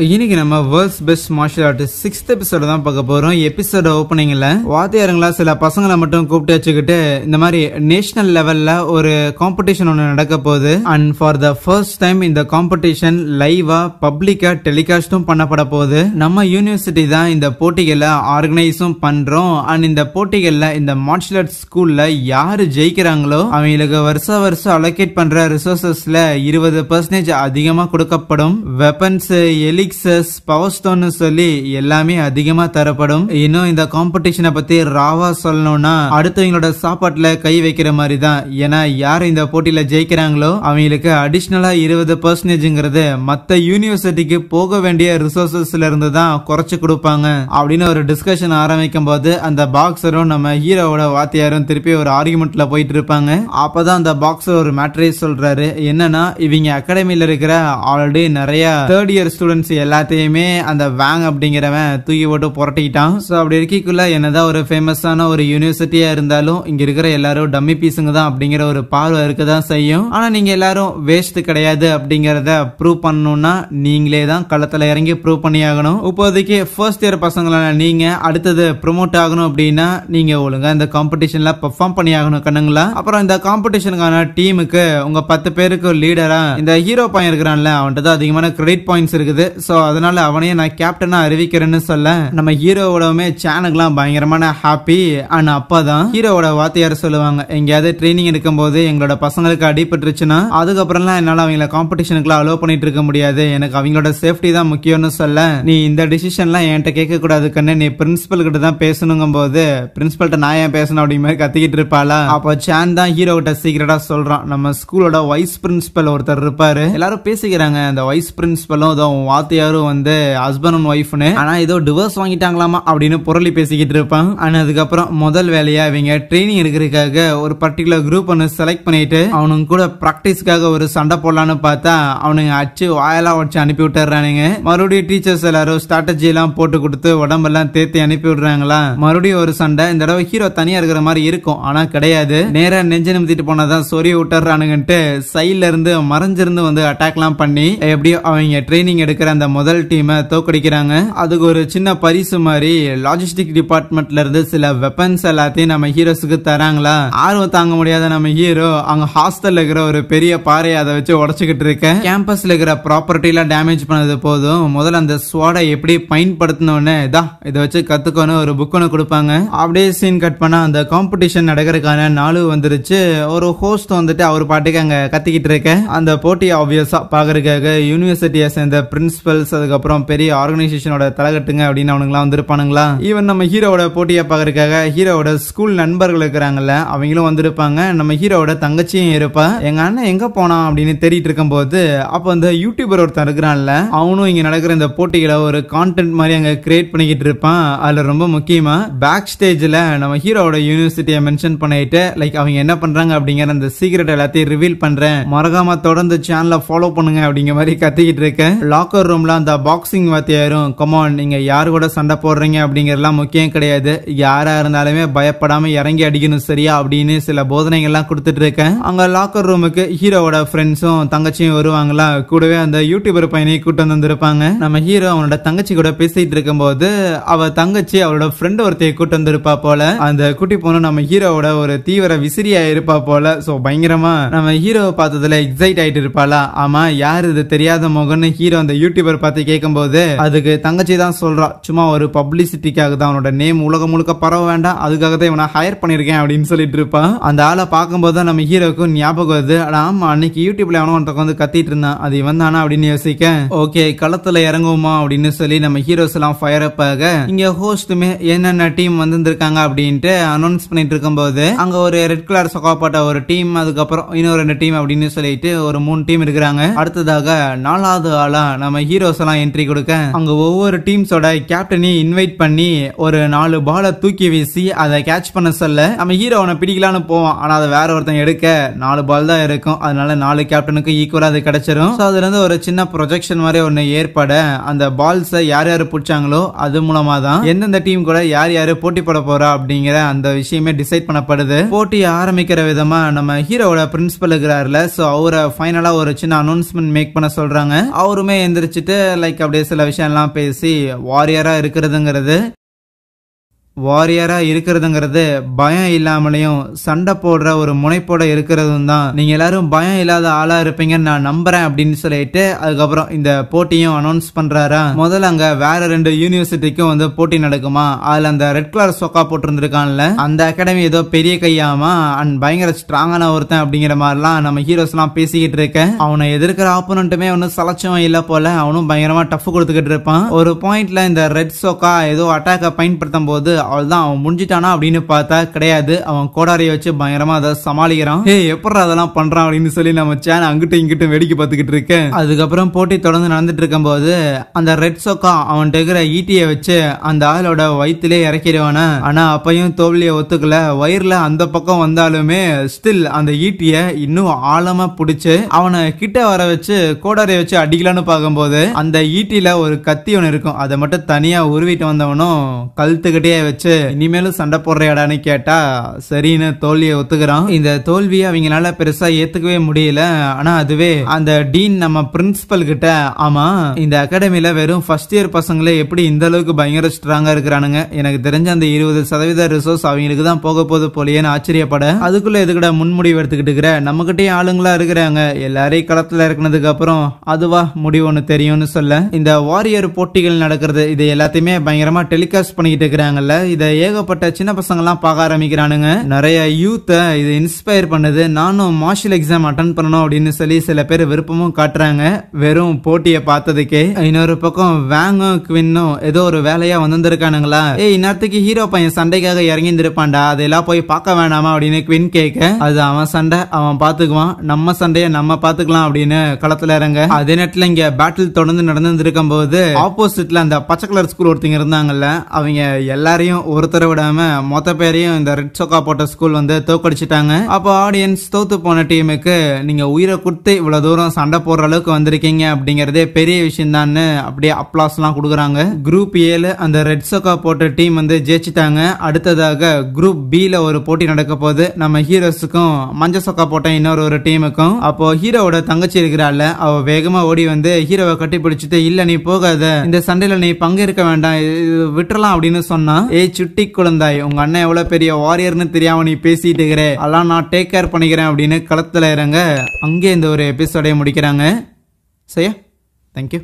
இன்னைக்கு நம்ம world's best marshal art 6th எபிசோட தான் பார்க்க போறோம். எபிசோட ஓப்பனிங்ல வாத்தியாருங்களா சில பசங்களை மட்டும் கூப்பிட்டு வச்சுக்கிட்டு இந்த மாதிரி நேஷனல் லெவல்ல ஒரு காம்படிஷன் ஒன்று நடக்க போகுது. And for the first time இந்த காம்படிஷன் லைவா பப்ளிக்கா டெலிகாஸ்டும் பண்ணப்பட போகுது. நம்ம யூனிவர்சிட்டி தான் இந்த போட்டிகளை ஆர்கனைஸும் பண்றோம். அண்ட் இந்த போட்டிகள்ல இந்த மார்ஷல் ஆர்ட் ஸ்கூல்ல யாரு ஜெயிக்கிறாங்களோ அவங்களுக்கு வருஷம் அலோகேட் பண்ற ரிசோர்சஸ்ல 20% அதிகமா கொடுக்கப்படும். வெப்பன்ஸ், எலிக்சஸ், பவர் ஸ்டோன் சொல்லி எல்லாமே அதிகமா தரப்படும். இன்னும் இந்த காம்படிஷனை பத்தி ராவா சொல்லணும்னா அடுத்தவங்களோட சாப்பாட்டுல கை வைக்கிற மாதிரி தான். ஏன்னா யார் இந்த போட்டியில ஜெயிக்கிறாங்களோ அவங்களுக்கு அடிஷனலா 20% மத்த யூனிவர்சிட்டிக்கு போக வேண்டிய ரிசோர்சஸ்ல இருந்து தான் குறைச்சு கொடுப்பாங்க அப்படின்னு ஒரு டிஸ்கஷன் ஆரம்பிக்கும் போது அந்த பாக்ஸரும் நம்ம ஹீரோவோட வாத்தியாரும் திருப்பி ஒரு ஆர்குமெண்ட்ல போயிட்டு இருப்பாங்க. அப்பதான் அந்த பாக்ஸர் ஒரு மேட்டரே சொல்றாரு. என்னன்னா இவங்க அகாடமியில இருக்கிற ஆல்ரெடி நிறைய தேர்ட் இயர் ஸ்டூடெண்ட்ஸ் எல்லாத்தையுமே அந்த வேங் அப்படிங்கிறவன் தூக்கி போட்டு புரட்டிக்கிட்டான். சோ அப்படி இருக்கக்குள்ள என்னதான் ஒரு ஃபேமஸான ஒரு யூனிவர்சிட்டியா இருந்தாலும் இங்க இருக்கிற எல்லாரும் டம்மி பீஸுங்க தான் அப்படிங்கிற ஒரு பார்வை இருக்குதான் செய்யும். ஆனா நீங்க எல்லாரும் வேஸ்ட் கிடையாது அப்படிங்கறத ப்ரூவ் பண்ணணும்னா நீங்களே தான் களத்துல இறங்கி ப்ரூவ் பண்ணி ஆகணும். இப்போதைக்கு ஃபர்ஸ்ட் இயர் பசங்களான நீங்க அடுத்தது ப்ரொமோட் ஆகணும் அப்படின்னா நீங்க ஒழுங்கா இந்த காம்படிஷன்ல பெர்ஃபார்ம் பண்ணி ஆகணும் கண்ணுங்களா. அப்புறம் இந்த காம்படிஷனுக்கான டீமுக்கு உங்க 10 பேருக்கு லீடரா இந்த ஹீரோ பையன் இருக்கிறான்ல அவன்கிட்ட தான் அதிகமான கிரெடிட் பாயிண்ட்ஸ் இருக்குது. சோ அதனால அவனையே நான் கேப்டனா அறிவிக்கிறேன்னு சொல்ல நம்ம ஹீரோவோடமே சேனக்குலாம் பயங்கரமான ஹாப்பி. அண்ட் அப்பதான் ஹீரோவோட வாத்தியார் சொல்லுவாங்க, எங்கேயாவது ட்ரைனிங் எடுக்கும் போது எங்களோட பசங்களுக்கு அடிபட்டுருச்சுன்னா அதுக்கப்புறம்லாம் என்னால அவங்கள காம்படிஷனுக்குலாம் அலோவ் பண்ணிட்டு இருக்க முடியாது. எனக்கு அவங்களோட சேஃப்டி தான் முக்கியம்னு சொல்ல, நீ இந்த டிசிஷன்லாம் என்கிட்ட கேட்க கூடாது கண்ணு, நீ பிரின்சிபல் கிட்ட தான் பேசணுங்கும் போது பிரின்சிபல்கிட்ட நான் ஏன் பேசணும் அப்படிங்கிற மாதிரி கத்திக்கிட்டு இருப்பாளா. அப்போ சேன் தான் ஹீரோ கிட்ட சீக்கிரட்டா சொல்றான், நம்ம ஸ்கூலோட வைஸ் பிரின்சிபல் ஒருத்தர் இருப்பாரு. எல்லாரும் பேசிக்கிறாங்க அந்த வைஸ் பிரின்சிபலும் வாத்தியாரும் வந்து ஹஸ்பண்ட் அண்ட் ஒய்ஃப்னு. ஆனா ஏதோ டிவோர்ஸ் வாங்கிட்டாங்களாமா அப்படின்னு புரளி பேசிக்கிட்டு இருப்பான். ஆனா அதுக்கப்புறம் முதல் வேலையா இவங்க ட்ரைனிங் எடுக்கிறதுக்காக ஒரு பர்டிகுலர் குரூப் ஒன்னு செலக்ட் பண்ணிட்டு அவனுங்க கூட பிராக்டிஸ்க்காக ஒரு சண்டை போடலான்னு பார்த்தா அவனுங்க அச்சு வாயெல்லாம் வச்சு அனுப்பி விட்டுறானுங்க. மறுபடியும் டீச்சர்ஸ் எல்லாரும் ஸ்ட்ராட்டஜி எல்லாம் போட்டு கொடுத்து உடம்பெல்லாம் தேத்தி அனுப்பி விடுறாங்களா. மறுபடியும் ஒரு சண்டை. இந்த தடவை ஹீரோ தனியா இருக்கிற மாதிரி இருக்கும், ஆனா கிடையாது. நேரா நெஞ்சு நிமித்திட்டு போனதான் சொரிய விட்டுறானுங்கன்ட்டு சைட்ல இருந்து மறைஞ்சிருந்து வந்து அட்டாக் எல்லாம் பண்ணி எப்படியோ அவங்க ட்ரைனிங் எடுக்கிற அந்த முதல் டீமை தோக்கடிக்கிறாங்க. அதுக்கு ஒரு சின்ன பரிசு மாதிரி லாஜிஸ்டிக் டிபார்ட்மெண்ட்ல இருந்து சில வெப்பன்ஸ் எல்லாத்தையும் நம்ம ஹீரோஸுக்கு தராங்களா. ஆர்வம் தாங்க முடியாத நம்ம ஹீரோ அங்க ஹாஸ்டல்ல இருக்கிற ஒரு பெரிய பாறையை அதை வச்சு உடச்சுக்கிட்டு இருக்க. கேம்பஸ்ல இருக்கிற ப்ராப்பர்ட்டி எல்லாம் டேமேஜ் பண்ணது போதும், முதல்ல அந்த ஸ்வாடை எப்படி பயன்படுத்தணும்னு இதை வச்சு கத்துக்கணும் ஒரு புக் ஒன்று கொடுப்பாங்க. அப்படியே சீன் கட் பண்ணா அந்த காம்படிஷன் நடக்கிறதுக்கான நாள் வந்துருச்சு. ஒரு ஹோஸ்ட் வந்துட்டு அவர் பாட்டுக்கு அங்க கத்திக்கிட்டு இருக்க. அந்த போட்டி ஆப்வியஸா பாக்குறதுக்காக யூனிவர்சிட்டியை சேர்ந்த பிரின்சிபல்ஸ் அதுக்கப்புறம் பெரிய ஆர்கனைசேஷனோட தலைகட்டுங்க அப்படின்னு அவனுங்களாம் வந்திருப்பானுங்களா. ஈவன் நம்ம ஹீரோவோட போட்டியை பாக்குறதுக்காக ஹீரோவோட ஸ்கூல் நண்பர்கள் இருக்கிறாங்கல்ல அவங்களும் வந்திருப்பாங்க. நம்ம ஹீரோவோட தங்கச்சியும் இருப்பா. எங்க அண்ணன் எங்க போனான் அப்படின்னு தேடிட்டு இருக்கும் போது அப்ப அந்த யூடியூபர் ஒருத்தன் இருக்கிறான்ல அவனும் இங்க நடக்கிற இந்த போட்டிகளை ஒரு கான்டென்ட் மாதிரி அங்க கிரியேட் பண்ணிக்கிட்டு இருப்பான். அதுல ரொம்ப முக்கியமா பேக் ஸ்டேஜ்ல நம்ம ஹீரோவோட யூனிவர்சிட்டியை மென்ஷன் பண்ணிட்டு லைக் அவங்க என்ன பண்றாங்க அப்படிங்கிற அந்த சீக்ரெட் எல்லாத்தையும் ரிவீல் பண்றேன், மறக்காம தொடர்ந்து சேனலை ஃபாலோ பண்ணுங்க அப்படிங்கிற மாதிரி கத்திக்கிட்டு இருக்கேன். லாக்கர் ரூம்ல அந்த பாக்ஸிங் வாத்தியாரும் கமான் நீங்க யாரு கூட சண்டை போடுறீங்க அப்படிங்கறதுலாம் முக்கியம் கிடையாது, யாரா இருந்தாலுமே பயப்படாம இறங்கி அடிக்கணும் சரியா அப்படின்னு சில போதனைகள் எல்லாம் கொடுத்துட்டு இருக்கேன். அங்க லாக்கர் ரூமுக்கு ஹீரோவோட ஃப்ரெண்ட்ஸும் தங்கச்சியும் வருவாங்களா. கூடவே அந்த யூடியூபர் பையனை கூட்டு வந்திருப்பாங்க. நம்ம ஹீரோ அவனோட தங்கச்சி கூட பேசிட்டு இருக்கும் போது அவ தங்கச்சி அவளோட ஃப்ரெண்ட் ஒருத்தைய கூட்டு வந்திருப்பா போல. அந்த குட்டி பொண்ணு நம்ம ஹீரோவோட ஒரு தீவிர விசிறியா இருப்பா போல. சோ பயங்கரமா நம்ம ஹீரோவை பார்த்ததுல எக்ஸைட் ஆயிட்டு இருப்பாளா. ஆமா யாரு இது தெரியாத முகன்னு ஹீரோ அந்த யூடியூபர் பார்த்து கேட்கும் போது அதுக்கு தங்கச்சி தான் சொல்றா, சும்மா ஒரு பப்ளிசிட்டிக்காக தான் அவனோட நேம் உலகம் முழுக்க பரவ வேண்டாம், அதுக்காக தான் இவனை ஹையர் பண்ணிருக்கேன் அப்படின்னு சொல்லிட்டு இருப்பான். அந்த ஆளை பார்க்கும்போது தான் நம்ம ஹீரோக்கு ஞாபகம் வருது, ஆமா அன்னைக்கு யூடியூப்ல அவனும் வந்து கத்திட்டு இருந்தான், அது இவன் தானா அப்படின்னு யோசிக்க ஓகே களத்துல இறங்குவோமா அப்படின்னு சொல்லி நம்ம ஹீரோஸ் எல்லாம் ஃபயர் அப் ஆக இங்க ஹோஸ்டுமே என்னென்ன டீம் வந்திருக்காங்க அப்படின்ட்டு அனௌன்ஸ் பண்ணிட்டு இருக்கும் போது அங்க ஒரு ரெட் கலர் சொக்காப்பட்ட ஒரு டீம் அதுக்கப்புறம் இன்னொரு 2 டீம் அப்படின்னு சொல்லிட்டு ஒரு 3 டீம் இருக்கிறாங்க. அடுத்ததாக 4வது ஆளா நம்ம ஹீரோஸ் எல்லாம் என்ட்ரி கொடுக்க அங்க ஒவ்வொரு டீம்ஸோட கேப்டனையும் இன்வைட் பண்ணி ஒரு 4 பாலை தூக்கி வீசி அதை கேட்ச் பண்ண சொல்ல நம்ம ஹீரோ அவனை பிடிக்கலான்னு போவான். ஆனா அதை வேற ஒருத்தன் எடுக்க 4 பால் தான் இருக்கும், அதனால 4 கேப்டனுக்கு ஈக்குவலா அது கிடைச்சிடும். அதுல இருந்து ஒரு சின்ன ப்ரொஜெக்ஷன் மாதிரி ஒன்னு ஏற்பட அந்த பால்ஸை யார் யாரு பிடிச்சாங்களோ அது மூலமா தான் எந்தெந்த டீம் கூட யார் யாரு போட்டி போட போறா அப்படிங்கிற அந்த விஷயமே டிசைட் பண்ணப்படுது. போட்டி ஆரம்பிக்கிற விதமா நம்ம ஹீரோவோட பிரின்சிபல் இருக்கிறாருல, சோ அவரை ஃபைனலா ஒரு சின்ன அனௌன்ஸ்மெண்ட் மேக் பண்ண சொல்றாங்க. அவருமே எந்திரிச்சிட்டு முடிச்சிட்டு லைக் அப்படியே சில விஷயம் எல்லாம் பேசி வாரியரா இருக்கிறதுங்கிறது பயம் இல்லாமலையும் சண்டை போடுற ஒரு முனைப்போட இருக்கிறதும் தான். நீங்க எல்லாரும் பயம் இல்லாத ஆளா இருப்பீங்கன்னு நான் நம்புறேன் அப்படின்னு சொல்லிட்டு அதுக்கப்புறம் இந்த போட்டியும் அனௌன்ஸ் பண்றாரா. முதல்ல அங்க வேற 2 யூனிவர்சிட்டிக்கும் வந்து போட்டி நடக்குமா. அதுல அந்த ரெட் கலர் சொக்கா போட்டிருந்திருக்கான்ல அந்த அகாடமி ஏதோ பெரிய கையாமா அண்ட் பயங்கர ஸ்ட்ராங்கான ஒருத்தன் அப்படிங்கிற மாதிரிலாம் நம்ம ஹீரோஸ் எல்லாம் பேசிக்கிட்டு இருக்க. அவனை எதிர்க்கிற ஆப்போனண்ட்டுமே ஒன்னும் சலச்சவன் இல்ல போல. அவனும் பயங்கரமா டஃப் கொடுத்துக்கிட்டு இருப்பான். ஒரு பாயிண்ட்ல இந்த ரெட் சொக்கா ஏதோ அட்டாக்க பயன்படுத்தும் போது அவள்தான் அவன் முடிஞ்சிட்டானா அப்படின்னு பார்த்தா கிடையாது. அவன் கோடாரியை வச்சு பயங்கரமா அதை சமாளிக்கிறான். எப்படி அதெல்லாம் பண்றான் அப்படின்னு சொல்லி நம்ம சேனல் அங்கிட்டும் இங்கிட்டும் வேடிக்கை பார்த்துக்கிட்டு இருக்கேன். அதுக்கப்புறம் போட்டி தொடர்ந்து நடந்துட்டு இருக்கும் போது அந்த ரெட் சொக்கா அவன்கிட்ட இருக்கிற ஈட்டியை வச்சு அந்த ஆளோட வயிற்றிலே இறக்கிடுவான. ஆனா அப்பையும் தோல்வியை ஒத்துக்கல. வயிறுல அந்த பக்கம் வந்தாலுமே ஸ்டில் அந்த ஈட்டிய இன்னும் ஆழமா பிடிச்சு அவனை கிட்ட வர வச்சு கோடாரியை வச்சு அடிக்கலான்னு பார்க்கும்போது அந்த ஈட்டில ஒரு கத்தி ஒன்று இருக்கும். அதை மட்டும் தனியா உருவிட்டு வந்தவனும் கழுத்துக்கிட்டே வச்சு இனிமேலும் சண்டை போடுறியாடான்னு கேட்டா சரின்னு தோல்வியை ஒத்துக்கிறான். இந்த தோல்வியை அவங்களால பெருசா ஏத்துக்கவே முடியல. ஆனா அதுவே அந்த டீன் நம்ம பிரின்சிபல் கிட்ட ஆமா இந்த அகாடமில வெறும் ஃபர்ஸ்ட் இயர் பசங்களே எப்படி இந்த அளவுக்கு பயங்கர ஸ்ட்ராங்கா இருக்கிறானுங்க. எனக்கு தெரிஞ்ச அந்த 20% ரிசோர்ஸ் அவங்களுக்கு தான் போக போது போலியேன்னு ஆச்சரியப்பட அதுக்குள்ள எதுக்கிட்ட முன்முடிவு எடுத்துக்கிட்டு இருக்கிற நம்ம கிட்டே ஆளுங்களா இருக்கிறாங்க. எல்லாரையும் களத்துல இறக்குனதுக்கு அப்புறம் அதுவா முடிவு ஒண்ணு தெரியும்னு சொல்ல இந்த வாரியர் போட்டிகள் நடக்கிறது இது எல்லாத்தையுமே பயங்கரமா டெலிகாஸ்ட் பண்ணிக்கிட்டு இருக்கிறாங்கல்ல. இதை ஏகப்பட்ட சின்ன பசங்க எல்லாம் பார்க்க ஆரம்பிக்கிறானுங்க. நிறைய யூத் இது இன்ஸ்பயர் பண்ணுது. நானும் மார்ஷல் எக்ஸாம் அட்டன் பண்ணணும் அப்படின்னு சொல்லி சில பேர் விருப்பமும் காட்டுறாங்க வெறும் போட்டியை பார்த்ததுக்கே. இன்னொரு பக்கம் வேங்கும் குவின்னும் ஏதோ ஒரு வேலையா வந்திருக்கானுங்களா. இந்நேரத்துக்கு ஹீரோ பையன் சண்டைக்காக இறங்கிருப்பான்டா அதெல்லாம் போய் பார்க்க வேணாமா அப்படின்னு குவின் கேட்க அது அவன் சண்டை அவன் பாத்துக்குவான் நம்ம சண்டைய நம்ம பாத்துக்கலாம் அப்படின்னு களத்துல இறங்க. அதே நேரத்துல இங்க பேட்டில் தொடர்ந்து நடந்துருக்கும் போது ஆப்போசிட்ல அந்த பச்சை கலர் ஸ்கூல் ஒருத்தங்க இருந்தாங்கல்ல அவங்க எல்லாரையும் ஒருத்தர விடாம மொத்த பேரையும் இந்த ரெட் சொக்கா போட்ட ஸ்கூல் வந்து தோக்கடிச்சிட்டாங்க. அப்போ ஆடியன்ஸ் தோத்து போன டீமுக்கு நீங்க உயிரை கொடுத்து இவ்வளவு தூரம் சண்டை போடுற அளவுக்கு வந்திருக்கீங்க அப்படிங்கறதே பெரிய விஷயம் தான் அப்படியே அப்ளாஸ் எல்லாம் கொடுக்குறாங்க. குரூப் ஏல அந்த ரெட் சொக்கா போட்ட டீம் வந்து ஜெயிச்சிட்டாங்க. அடுத்ததாக குரூப் பில ஒரு போட்டி நடக்க போது நம்ம ஹீரோஸுக்கும் மஞ்ச சொக்கா போட்ட இன்னொரு டீமுக்கும். அப்போ ஹீரோவோட தங்கச்சி இருக்கிறாள் அவ வேகமா ஓடி வந்து ஹீரோவை கட்டி பிடிச்சிட்டு இல்ல நீ போகாத இந்த சண்டையில நீ பங்கேற்க வேண்டாம் விட்டுறலாம் அப்படின்னு சொன்னா சுட்டி குழந்தாய் உங்க அண்ணன் எவ்வளவு பெரிய வாரியர்னு தெரியாம நீ பேசிட்டு இருக்கிற அதெல்லாம் நான் டேக் கேர் பண்ணிக்கிறேன் அப்படின்னு களத்துல இறங்க. அங்கே இந்த ஒரு எபிசோடை முடிக்கிறாங்க. சரியா? தேங்க்யூ.